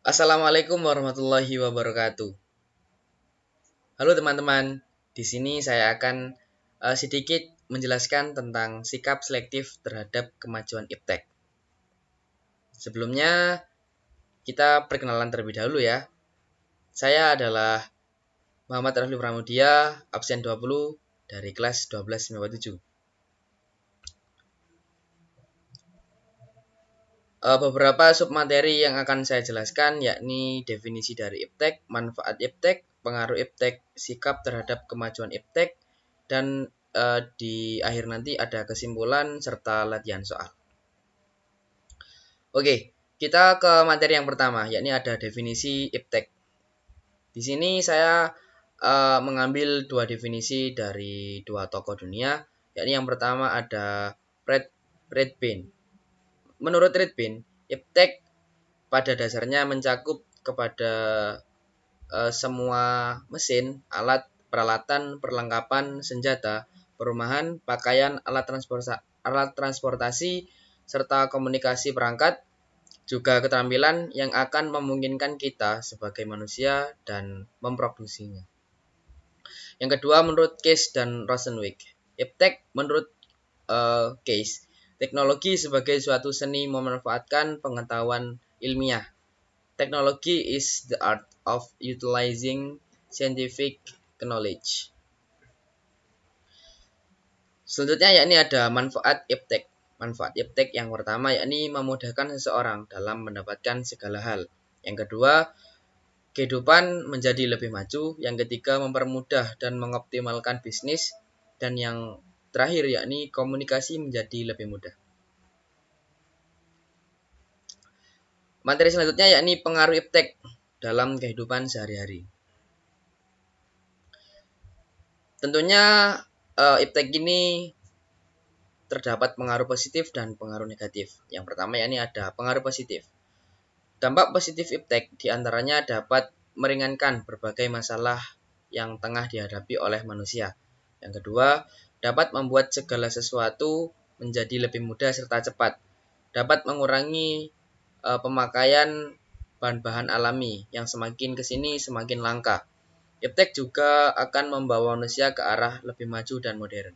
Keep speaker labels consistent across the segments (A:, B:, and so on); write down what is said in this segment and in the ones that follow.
A: Assalamualaikum warahmatullahi wabarakatuh. Halo teman-teman, di sini saya akan sedikit menjelaskan tentang sikap selektif terhadap kemajuan iptek. Sebelumnya, kita perkenalan terlebih dahulu ya. Saya adalah Muhammad Rafli Pramudia, absen 20 dari kelas 1257. Beberapa submateri yang akan saya jelaskan yakni definisi dari iptek, manfaat iptek, pengaruh iptek, sikap terhadap kemajuan iptek, dan di akhir nanti ada kesimpulan serta latihan soal. Oke, kita ke materi yang pertama, yakni ada definisi iptek. Di sini saya mengambil dua definisi dari dua tokoh dunia, yakni yang pertama ada Fred Bain. Menurut Fred Bain, iptek pada dasarnya mencakup kepada semua mesin, alat, peralatan, perlengkapan, senjata, perumahan, pakaian, alat transportasi, serta komunikasi perangkat, juga keterampilan yang akan memungkinkan kita sebagai manusia dan memproduksinya. Yang kedua menurut Case dan Rosenwig, iptek menurut Case, teknologi sebagai suatu seni memanfaatkan pengetahuan ilmiah. Technology is the art of utilizing scientific knowledge. Selanjutnya yakni ada manfaat iptek. Manfaat iptek yang pertama yakni memudahkan seseorang dalam mendapatkan segala hal. Yang kedua, kehidupan menjadi lebih maju. Yang ketiga, mempermudah dan mengoptimalkan bisnis. Dan yang terakhir yakni komunikasi menjadi lebih mudah. Materi selanjutnya yakni pengaruh iptek dalam kehidupan sehari-hari. Tentunya iptek ini terdapat pengaruh positif dan pengaruh negatif. Yang pertama yakni ada pengaruh positif. Dampak positif iptek diantaranya dapat meringankan berbagai masalah yang tengah dihadapi oleh manusia. Yang kedua, dapat membuat segala sesuatu menjadi lebih mudah serta cepat. Dapat mengurangi pemakaian bahan-bahan alami yang semakin kesini semakin langka. Iptek juga akan membawa manusia ke arah lebih maju dan modern.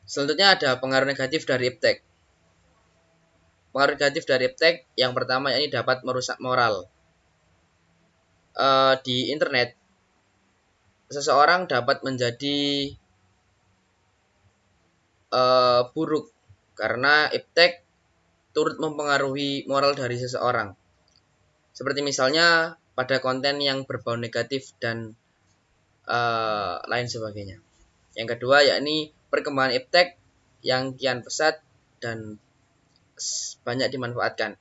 A: Selanjutnya ada pengaruh negatif dari iptek. Pengaruh negatif dari iptek yang pertama yakni dapat merusak moral. Di internet, seseorang dapat menjadi buruk karena iptek turut mempengaruhi moral dari seseorang. Seperti misalnya pada konten yang berbau negatif dan lain sebagainya. Yang kedua yakni perkembangan iptek yang kian pesat dan banyak dimanfaatkan.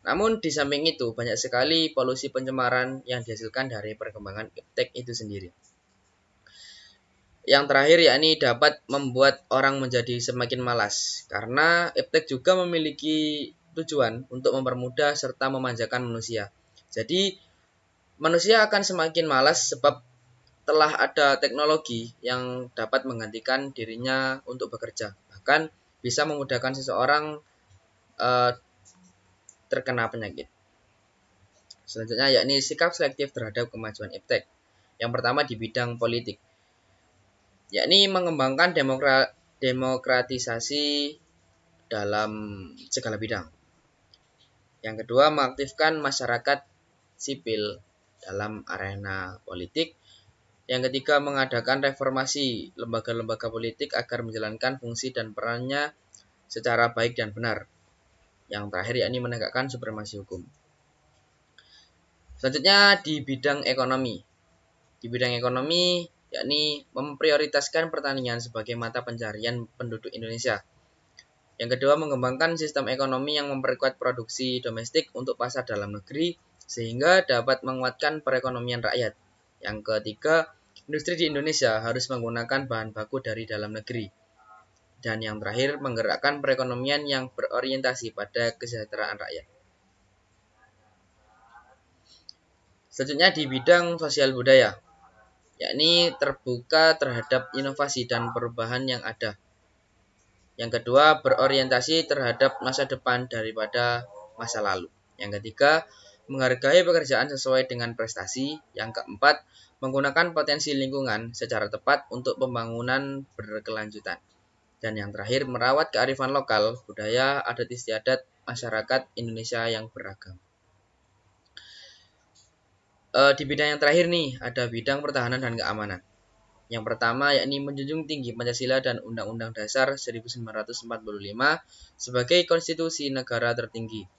A: Namun di samping itu banyak sekali polusi pencemaran yang dihasilkan dari perkembangan iptek itu sendiri. Yang terakhir yakni dapat membuat orang menjadi semakin malas karena iptek juga memiliki tujuan untuk mempermudah serta memanjakan manusia. Jadi manusia akan semakin malas sebab telah ada teknologi yang dapat menggantikan dirinya untuk bekerja. Bahkan bisa memudahkan seseorang terkena penyakit. Selanjutnya yakni sikap selektif terhadap kemajuan iptek. Yang pertama di bidang politik, yakni mengembangkan demokratisasi dalam segala bidang. Yang kedua, mengaktifkan masyarakat sipil dalam arena politik. Yang ketiga, mengadakan reformasi lembaga-lembaga politik agar menjalankan fungsi dan perannya secara baik dan benar. Yang terakhir yakni menegakkan supremasi hukum. Selanjutnya di bidang ekonomi. Di bidang ekonomi yakni memprioritaskan pertanian sebagai mata pencarian penduduk Indonesia. Yang kedua, mengembangkan sistem ekonomi yang memperkuat produksi domestik untuk pasar dalam negeri sehingga dapat menguatkan perekonomian rakyat. Yang ketiga, industri di Indonesia harus menggunakan bahan baku dari dalam negeri. Dan yang terakhir, menggerakkan perekonomian yang berorientasi pada kesejahteraan rakyat. Selanjutnya di bidang sosial budaya, yakni terbuka terhadap inovasi dan perubahan yang ada. Yang kedua, berorientasi terhadap masa depan daripada masa lalu. Yang ketiga, menghargai pekerjaan sesuai dengan prestasi. Yang keempat, menggunakan potensi lingkungan secara tepat untuk pembangunan berkelanjutan. Dan yang terakhir, merawat kearifan lokal, budaya, adat istiadat masyarakat Indonesia yang beragam. Di bidang yang terakhir nih, ada bidang pertahanan dan keamanan. Yang pertama yakni menjunjung tinggi Pancasila dan Undang-Undang Dasar 1945 sebagai konstitusi negara tertinggi.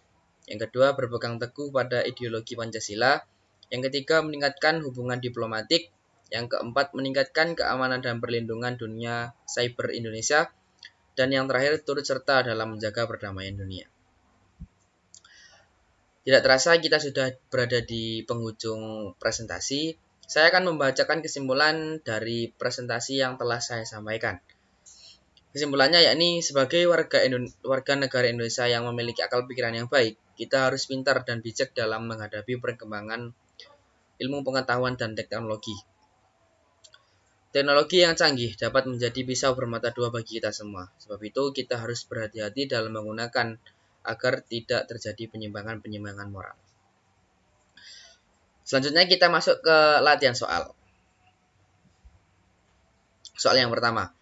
A: Yang kedua, berpegang teguh pada ideologi Pancasila. Yang ketiga, meningkatkan hubungan diplomatik. Yang keempat, meningkatkan keamanan dan perlindungan dunia cyber Indonesia. Dan yang terakhir, turut serta dalam menjaga perdamaian dunia. Tidak terasa kita sudah berada di penghujung presentasi. Saya akan membacakan kesimpulan dari presentasi yang telah saya sampaikan. Kesimpulannya yakni sebagai warga negara Indonesia yang memiliki akal pikiran yang baik, kita harus pintar dan bijak dalam menghadapi perkembangan ilmu pengetahuan dan teknologi. Teknologi yang canggih dapat menjadi pisau bermata dua bagi kita semua. Sebab itu kita harus berhati-hati dalam menggunakan agar tidak terjadi penyimpangan-penyimpangan moral. Selanjutnya kita masuk ke latihan soal. Soal yang pertama.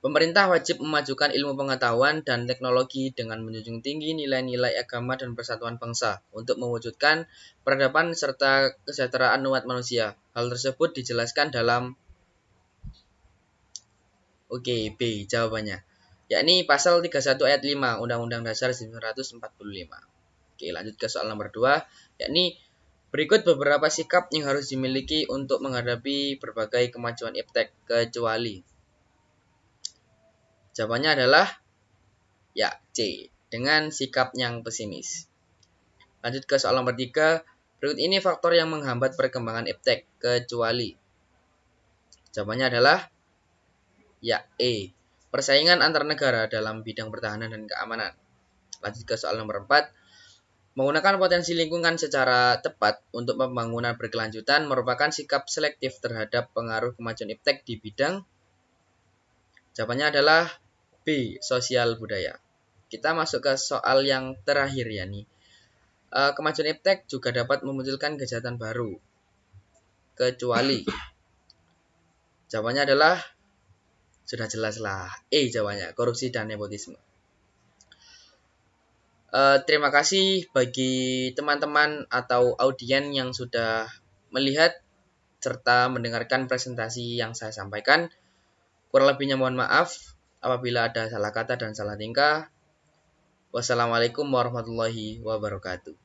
A: Pemerintah wajib memajukan ilmu pengetahuan dan teknologi dengan menjunjung tinggi nilai-nilai agama dan persatuan bangsa untuk mewujudkan peradaban serta kesejahteraan umat manusia. Hal tersebut dijelaskan dalam B jawabannya. Yakni pasal 31 ayat 5 Undang-Undang Dasar 1945. Lanjut ke soal nomor 2, yakni berikut beberapa sikap yang harus dimiliki untuk menghadapi berbagai kemajuan iptek kecuali. Jawabannya adalah C, dengan sikap yang pesimis. Lanjut ke soal nomor 3, berikut ini faktor yang menghambat perkembangan iptek kecuali. Jawabannya adalah E, persaingan antar negara dalam bidang pertahanan dan keamanan. Lanjut ke soal nomor 4, menggunakan potensi lingkungan secara tepat untuk pembangunan berkelanjutan merupakan sikap selektif terhadap pengaruh kemajuan iptek di bidang. Jawabannya adalah B, sosial budaya. Kita masuk ke soal yang terakhir yakni kemajuan iptek juga dapat memunculkan kejahatan baru. Kecuali. Jawabannya adalah sudah jelas lah, jawabannya, korupsi dan nepotisme. Terima kasih bagi teman-teman atau audien yang sudah melihat serta mendengarkan presentasi yang saya sampaikan. Kurang lebihnya mohon maaf apabila ada salah kata dan salah tingkah. Wassalamualaikum warahmatullahi wabarakatuh.